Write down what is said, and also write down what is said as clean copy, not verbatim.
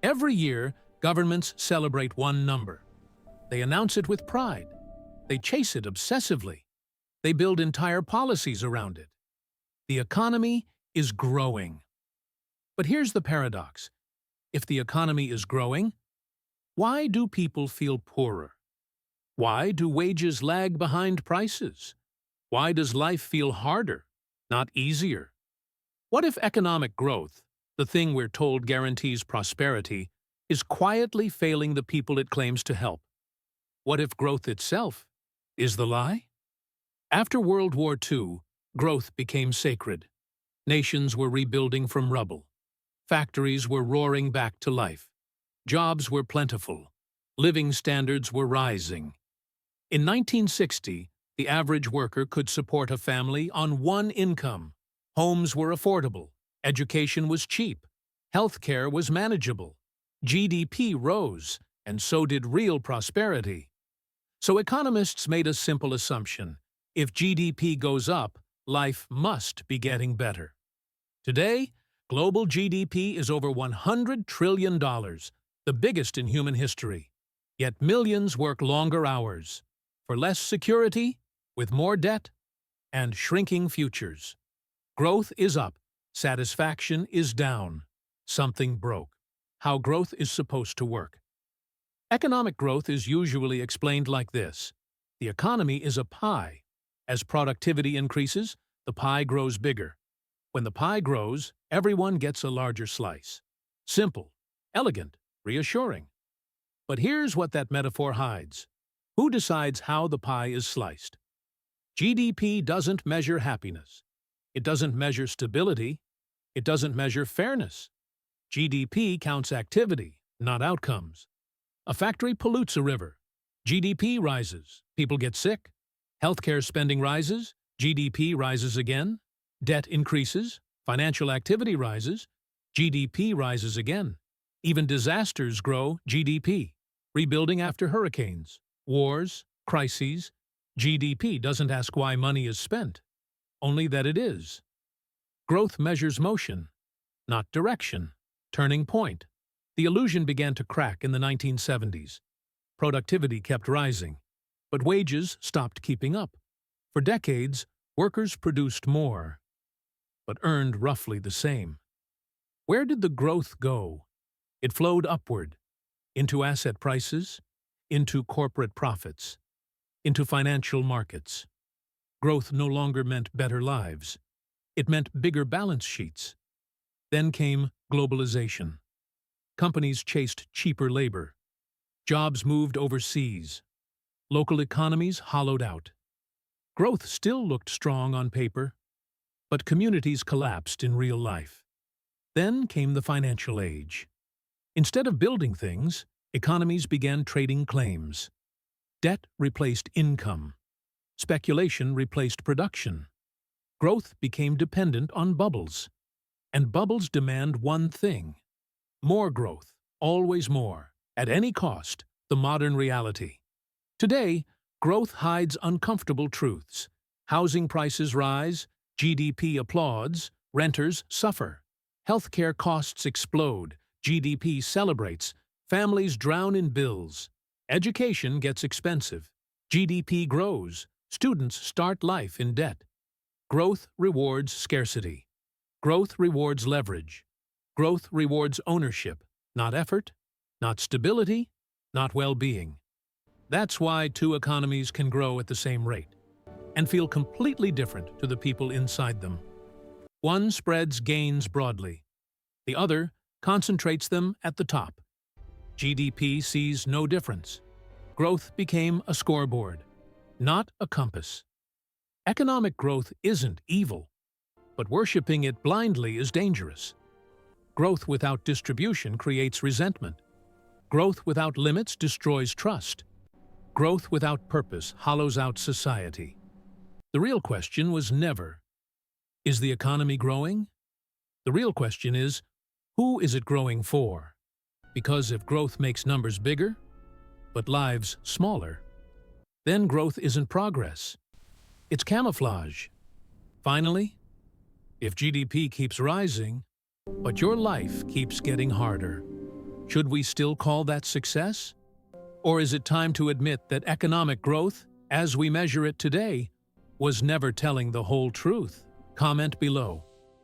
Every year, governments celebrate one number. They announce it with pride. They chase it obsessively. They build entire policies around it. The economy is growing. But here's the paradox. If the economy is growing, why do people feel poorer? Why do wages lag behind prices? Why does life feel harder, not easier? What if economic growth, the thing we're told guarantees prosperity, is quietly failing the people it claims to help? What if growth itself is the lie? After World War II, growth became sacred. Nations were rebuilding from rubble. Factories were roaring back to life. Jobs were plentiful. Living standards were rising. In 1960, the average worker could support a family on one income. Homes were affordable. Education was cheap. Healthcare was manageable. GDP rose, and so did real prosperity. So economists made a simple assumption. If GDP goes up, life must be getting better. Today, global GDP is over $100 trillion, the biggest in human history. Yet millions work longer hours, for less security, with more debt, and shrinking futures. Growth is up, satisfaction is down. Something broke. How growth is supposed to work. Economic growth is usually explained like this. The economy is a pie. As productivity increases, the pie grows bigger. When the pie grows, everyone gets a larger slice. Simple, elegant, reassuring. But here's what that metaphor hides. Who decides how the pie is sliced? GDP doesn't measure happiness. It doesn't measure stability. It doesn't measure fairness. GDP counts activity, not outcomes. A factory pollutes a river. GDP rises. People get sick. Healthcare spending rises. GDP rises again. Debt increases. Financial activity rises. GDP rises again. Even disasters grow GDP. Rebuilding after hurricanes, wars, crises. GDP doesn't ask why money is spent, only that it is. Growth measures motion, not direction. Turning point. The illusion began to crack in the 1970s. Productivity kept rising, but wages stopped keeping up. For decades, workers produced more, but earned roughly the same. Where did the growth go? It flowed upward, into asset prices, into corporate profits, into financial markets. Growth no longer meant better lives. It meant bigger balance sheets. Then came globalization. Companies chased cheaper labor. Jobs moved overseas. Local economies hollowed out. Growth still looked strong on paper, but communities collapsed in real life. Then came the financial age. Instead of building things, economies began trading claims. Debt replaced income. Speculation replaced production. Growth became dependent on bubbles. And bubbles demand one thing: more growth, always more, at any cost, the modern reality. Today, growth hides uncomfortable truths. Housing prices rise, GDP applauds, renters suffer. Healthcare costs explode, GDP celebrates, families drown in bills. Education gets expensive, GDP grows, students start life in debt. Growth rewards scarcity. Growth rewards leverage. Growth rewards ownership, not effort, not stability, not well-being. That's why two economies can grow at the same rate and feel completely different to the people inside them. One spreads gains broadly. The other concentrates them at the top. GDP sees no difference. Growth became a scoreboard, not a compass. Economic growth isn't evil, but worshipping it blindly is dangerous. Growth without distribution creates resentment. Growth without limits destroys trust. Growth without purpose hollows out society. The real question was never, is the economy growing? The real question is, who is it growing for? Because if growth makes numbers bigger, but lives smaller, then growth isn't progress. It's camouflage. Finally, if GDP keeps rising, but your life keeps getting harder, Should we still call that success? Or is it time to admit that economic growth, as we measure it today, was never telling the whole truth? Comment below.